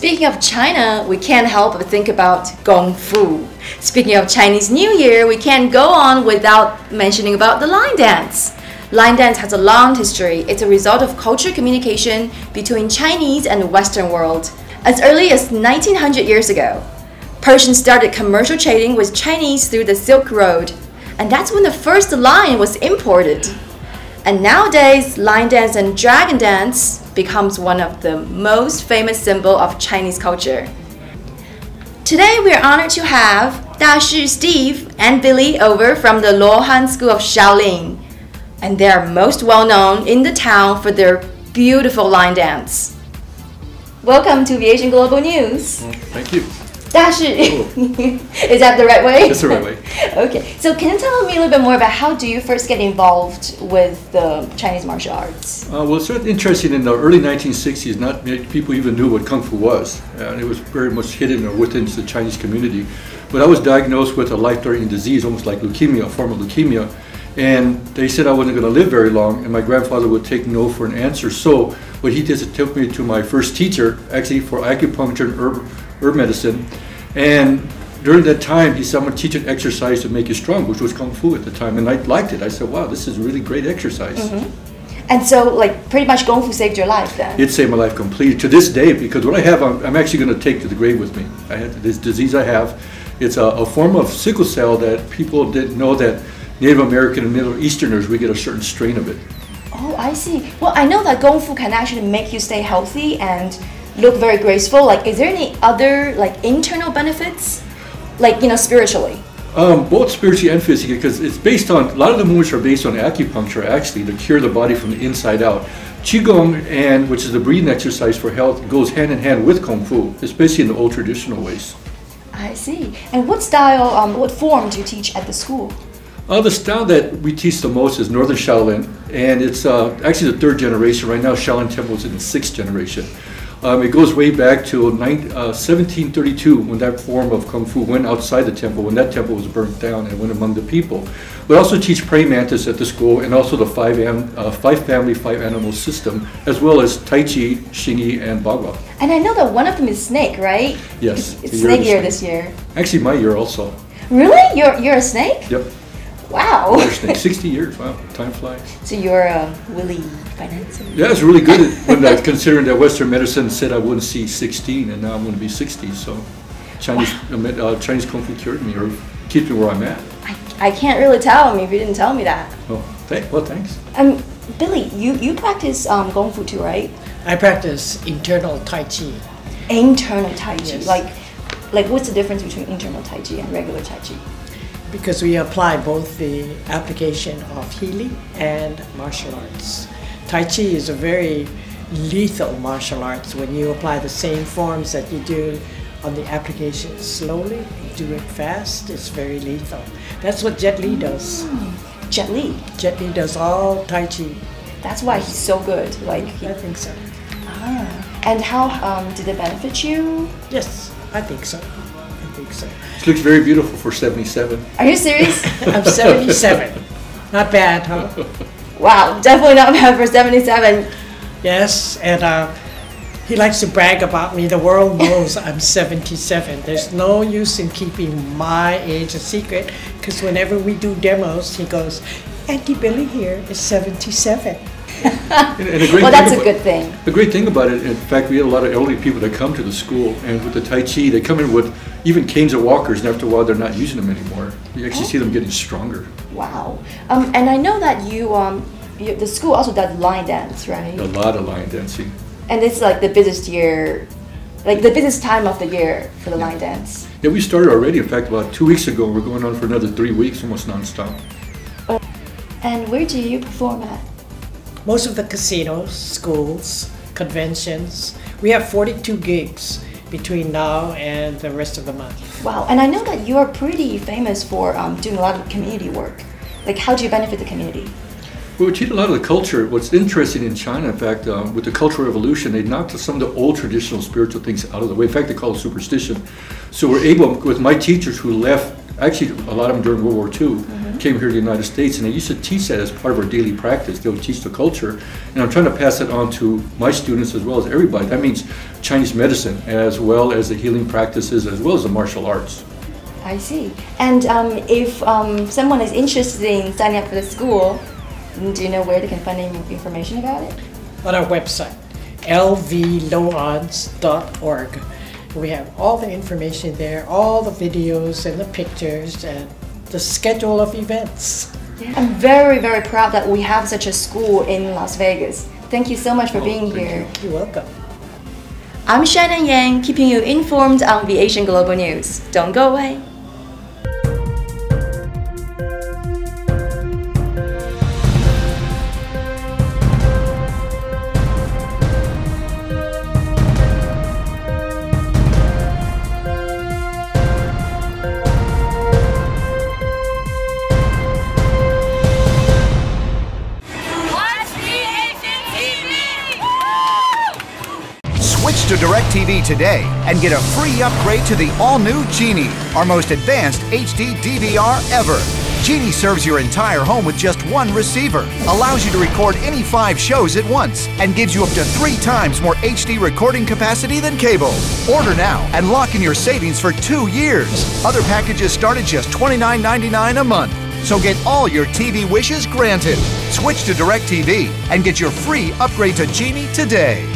Speaking of China, we can't help but think about Kung Fu. Speaking of Chinese New Year, we can't go on without mentioning about the line dance. Line dance has a long history. It's a result of cultural communication between Chinese and the Western world. As early as 1900 years ago, Persians started commercial trading with Chinese through the Silk Road, and that's when the first line was imported. And nowadays, line dance and dragon dance becomes one of the most famous symbols of Chinese culture. Today, we are honored to have Dashi Steve and Billy over from the Luohan School of Shaolin, and they are most well known in the town for their beautiful line dance. Welcome to VAsian Global News. Well, thank you. Dashi, is that the right way? That's the right way. Okay, so can you tell me a little bit more about how do you first get involved with the Chinese martial arts? Well, it's sort of interesting. In the early 1960s, not many people even knew what Kung Fu was. And it was very much hidden within the Chinese community. But I was diagnosed with a life-threatening disease, almost like leukemia, a form of leukemia. And they said I wasn't going to live very long, and my grandfather would take no for an answer. So what he did is took me to my first teacher, actually for acupuncture and herb medicine. And during that time, he said, I'm going to teach an exercise to make you strong, which was Kung Fu at the time. And I liked it. I said, wow, this is a really great exercise. Mm-hmm. And so, like, pretty much Kung Fu saved your life then? It saved my life completely. To this day, because what I have, I'm actually going to take to the grave with me. I had this disease I have. It's a form of sickle cell that people didn't know that Native American and Middle Easterners, we get a certain strain of it. Oh, I see. Well, I know that Kung Fu can actually make you stay healthy and look very graceful. Like, is there any other, like, internal benefits? Like, you know, spiritually? Both spiritually and physically, because it's based on, a lot of the movements are based on acupuncture, actually, to cure the body from the inside out. Qigong, which is the breathing exercise for health, goes hand in hand with Kung Fu, especially in the old traditional ways. I see. And what style, what form do you teach at the school? The style that we teach the most is Northern Shaolin, and it's actually the third generation. Right now, Shaolin Temple is in the sixth generation. It goes way back to 1732 when that form of Kung Fu went outside the temple, when that temple was burnt down and went among the people. We also teach praying mantis at the school, and also the five family, five animal system, as well as Tai Chi, Xingyi, and Bagua. And I know that one of them is snake, right? Yes. It's snake year this year. Actually, my year also. Really? You're a snake? Yep. Wow. 60 years, wow, time flies. So you're a Willie Financer? Yeah, it's really good when considering that Western medicine said I wouldn't see 16 and now I'm going to be 60, so Chinese Kung Fu cured me or keeps me where I'm at. I can't really tell if you didn't tell me that. Oh, well, thanks. Billy, you practice Kung Fu too, right? I practice internal Tai Chi. Internal Tai Chi? Yes. Like what's the difference between internal Tai Chi and regular Tai Chi? Because we apply both the application of healing and martial arts. Tai Chi is a very lethal martial arts. When you apply the same forms that you do on the application slowly, you do it fast, it's very lethal. That's what Jet Li does. Jet Li? Jet Li does all Tai Chi. That's why he's so good. I think so. And how did it benefit you? Yes, I think so. So. This looks very beautiful for 77. Are you serious? I'm 77. Not bad, huh? Wow, definitely not bad for 77. Yes, and he likes to brag about me. The world knows I'm 77. There's no use in keeping my age a secret, because whenever we do demos, he goes, Auntie Billy here is 77. Well, that's a good thing. The great thing about it, in fact, we had a lot of elderly people that come to the school, and with the Tai Chi, they come in with even canes and walkers, and after a while, they're not using them anymore. You actually see them getting stronger. Wow. And I know that the school also does line dance, right? A lot of line dancing. And it's like the busiest year, like the busiest time of the year for the line dance. Yeah, we started already. In fact, about 2 weeks ago, we're going on for another 3 weeks, almost nonstop. And where do you perform at? Most of the casinos, schools, conventions. We have 42 gigs between now and the rest of the month. Wow, and I know that you are pretty famous for doing a lot of community work. Like, how do you benefit the community? Well, we teach a lot of the culture. What's interesting in China, in fact, with the Cultural Revolution, they knocked some of the old traditional spiritual things out of the way. In fact, they call it superstition. So we're able, with my teachers who left, actually a lot of them during World War II, came here to the United States, and they used to teach that as part of our daily practice. They would teach the culture, and I'm trying to pass it on to my students as well as everybody. That means Chinese medicine, as well as the healing practices, as well as the martial arts. I see. And if someone is interested in signing up for the school, do you know where they can find any information about it? On our website, lvloodds.org. We have all the information there, all the videos and the pictures and the schedule of events. Yeah. I'm very, very proud that we have such a school in Las Vegas. Thank you so much for being here. You're welcome. I'm Shannon Yang, keeping you informed on VAsian Global News. Don't go away. Switch to DirecTV today and get a free upgrade to the all-new Genie, our most advanced HD DVR ever. Genie serves your entire home with just one receiver, allows you to record any 5 shows at once, and gives you up to 3 times more HD recording capacity than cable. Order now and lock in your savings for 2 years. Other packages start at just $29.99 a month. So get all your TV wishes granted. Switch to DirecTV and get your free upgrade to Genie today.